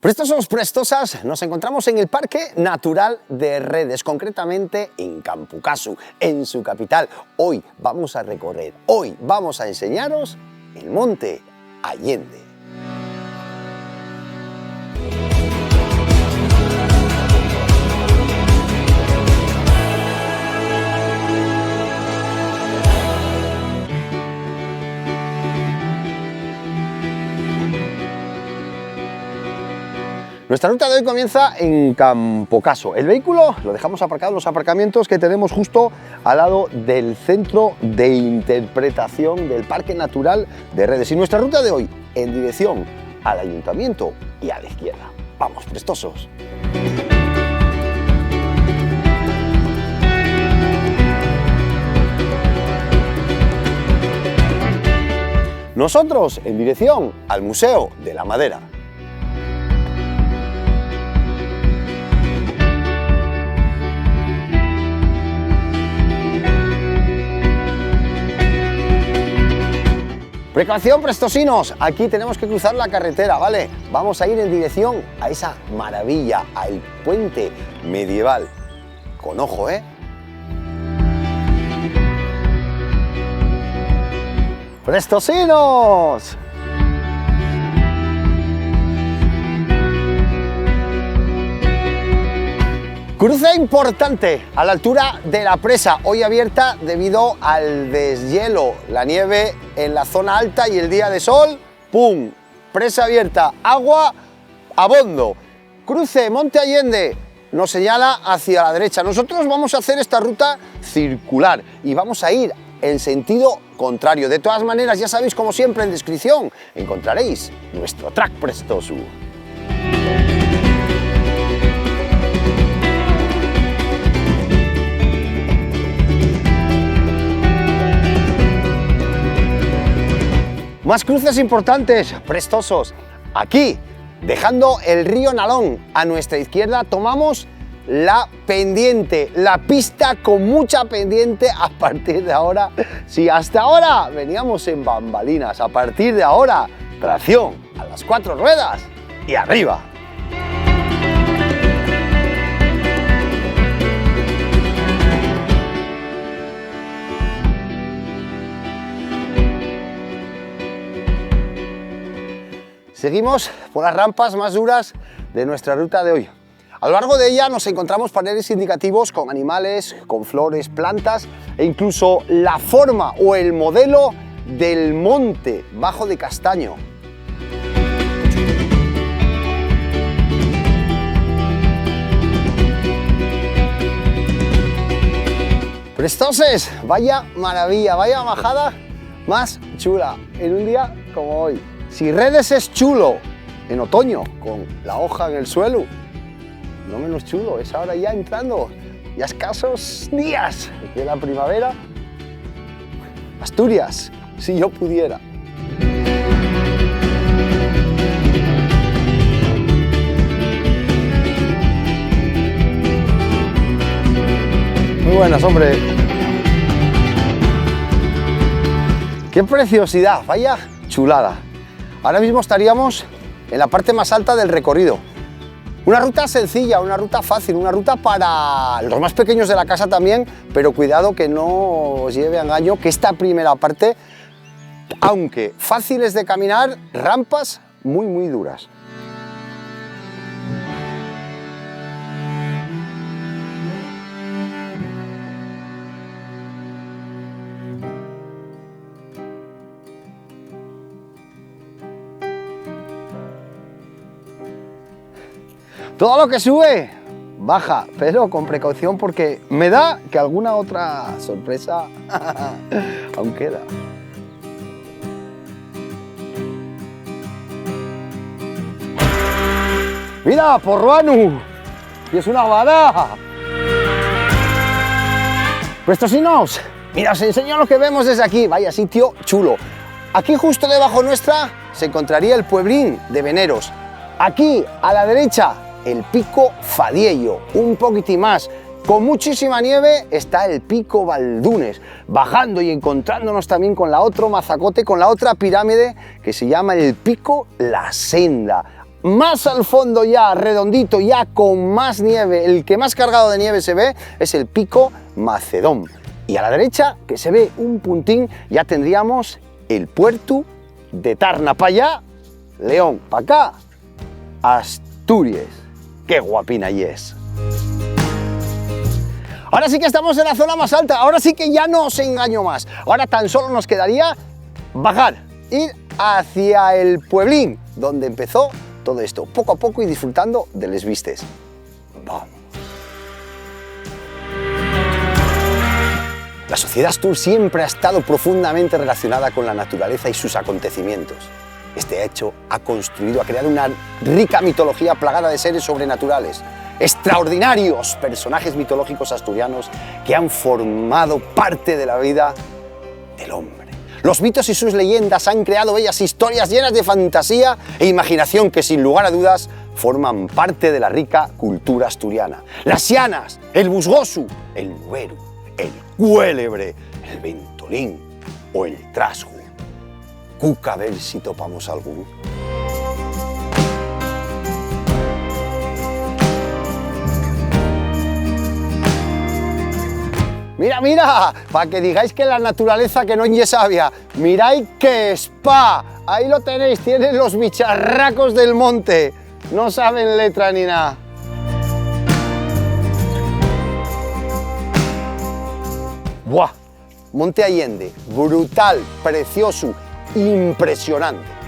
Prestosos, prestosas, nos encontramos en el Parque Natural de Redes, concretamente en Campocaso, en su capital. Hoy vamos a recorrer, hoy vamos a enseñaros el Monte Allende. Nuestra ruta de hoy comienza en Campocaso. El vehículo lo dejamos aparcado en los aparcamientos que tenemos justo al lado del Centro de Interpretación del Parque Natural de Redes. Y nuestra ruta de hoy en dirección al Ayuntamiento y a la izquierda. ¡Vamos, prestosos! Nosotros en dirección al Museo de la Madera. Precaución, prestosinos, aquí tenemos que cruzar la carretera, ¿vale? Vamos a ir en dirección a esa maravilla, al puente medieval. Con ojo, ¿eh? ¡Prestosinos! Cruce importante a la altura de la presa, hoy abierta debido al deshielo, la nieve en la zona alta y el día de sol, ¡pum! Presa abierta, agua a bondo. Cruce Monte Allende nos señala hacia la derecha. Nosotros vamos a hacer esta ruta circular y vamos a ir en sentido contrario. De todas maneras, ya sabéis, como siempre en descripción, encontraréis nuestro track prestoso. Más cruces importantes, prestosos. Aquí, dejando el río Nalón a nuestra izquierda, tomamos la pendiente, la pista con mucha pendiente a partir de ahora. Si hasta ahora veníamos en bambalinas, a partir de ahora, tracción a las 4 ruedas y arriba. Seguimos por las rampas más duras de nuestra ruta de hoy. A lo largo de ella nos encontramos paneles indicativos con animales, con flores, plantas e incluso la forma o el modelo del monte Bajo de Castaño. Prestoses, vaya maravilla, vaya bajada más chula en un día como hoy. Si Redes es chulo en otoño, con la hoja en el suelo, no menos chulo es ahora ya entrando, ya escasos días de la primavera. Asturias, si yo pudiera. Muy buenas, hombre. ¡Qué preciosidad! Vaya chulada. Ahora mismo estaríamos en la parte más alta del recorrido. Una ruta sencilla, una ruta fácil, una ruta para los más pequeños de la casa también, pero cuidado que no os lleve a engaño que esta primera parte, aunque fáciles de caminar, rampas muy duras. Todo lo que sube, baja, pero con precaución porque me da que alguna otra sorpresa aún queda. ¡Mira, porruanu! ¡Y es una vara! Prestosinos, mira, os enseño lo que vemos desde aquí. Vaya sitio chulo. Aquí justo debajo nuestra se encontraría el pueblín de Veneros. Aquí, a la derecha, el Pico Fadiello, un poquitín más. Con muchísima nieve está el Pico Baldunes, bajando y encontrándonos también con la otro mazacote, con la otra pirámide que se llama el Pico La Senda. más al fondo ya, redondito, ya con más nieve, el que más cargado de nieve se ve es el Pico Macedón. Y a la derecha, que se ve un puntín, ya tendríamos el puerto de Tarna. Para allá, León. Para acá, Asturias. ¡Qué guapina y es! Ahora sí que estamos en la zona más alta, ahora sí que ya no os engaño más. Ahora tan solo nos quedaría bajar, ir hacia el pueblín, donde empezó todo esto, poco a poco y disfrutando de les vistes. Vamos. La sociedad astur siempre ha estado profundamente relacionada con la naturaleza y sus acontecimientos. Este hecho ha construido a crear una rica mitología plagada de seres sobrenaturales, extraordinarios personajes mitológicos asturianos que han formado parte de la vida del hombre. Los mitos y sus leyendas han creado bellas historias llenas de fantasía e imaginación que, sin lugar a dudas, forman parte de la rica cultura asturiana. Las llanas, el busgosu, el nueru, el cuélebre, el ventolín o el trasgu. Cuca, a ver si topamos algún. Mira, mira, para que digáis que la naturaleza que no es sabia, miráis que spa, ahí lo tenéis, tienen los bicharracos del monte, no saben letra ni nada. ¡Buah! Monte Allende, brutal, precioso, impresionante.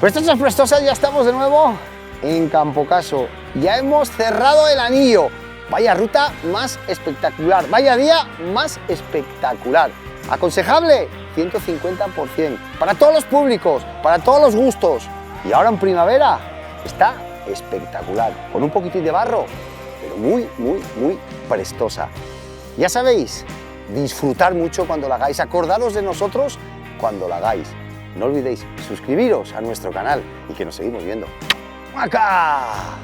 Prestosas, prestosas, ya estamos de nuevo en Campocaso. Ya hemos cerrado el anillo. Vaya ruta más espectacular, vaya día más espectacular. Aconsejable, 150%. Para todos los públicos, para todos los gustos. Y ahora en primavera está espectacular. Con un poquitín de barro, pero muy, muy, muy prestosa. Ya sabéis, disfrutar mucho cuando la hagáis. Acordaros de nosotros cuando la hagáis. No olvidéis suscribiros a nuestro canal y que nos seguimos viendo. ¡Acá!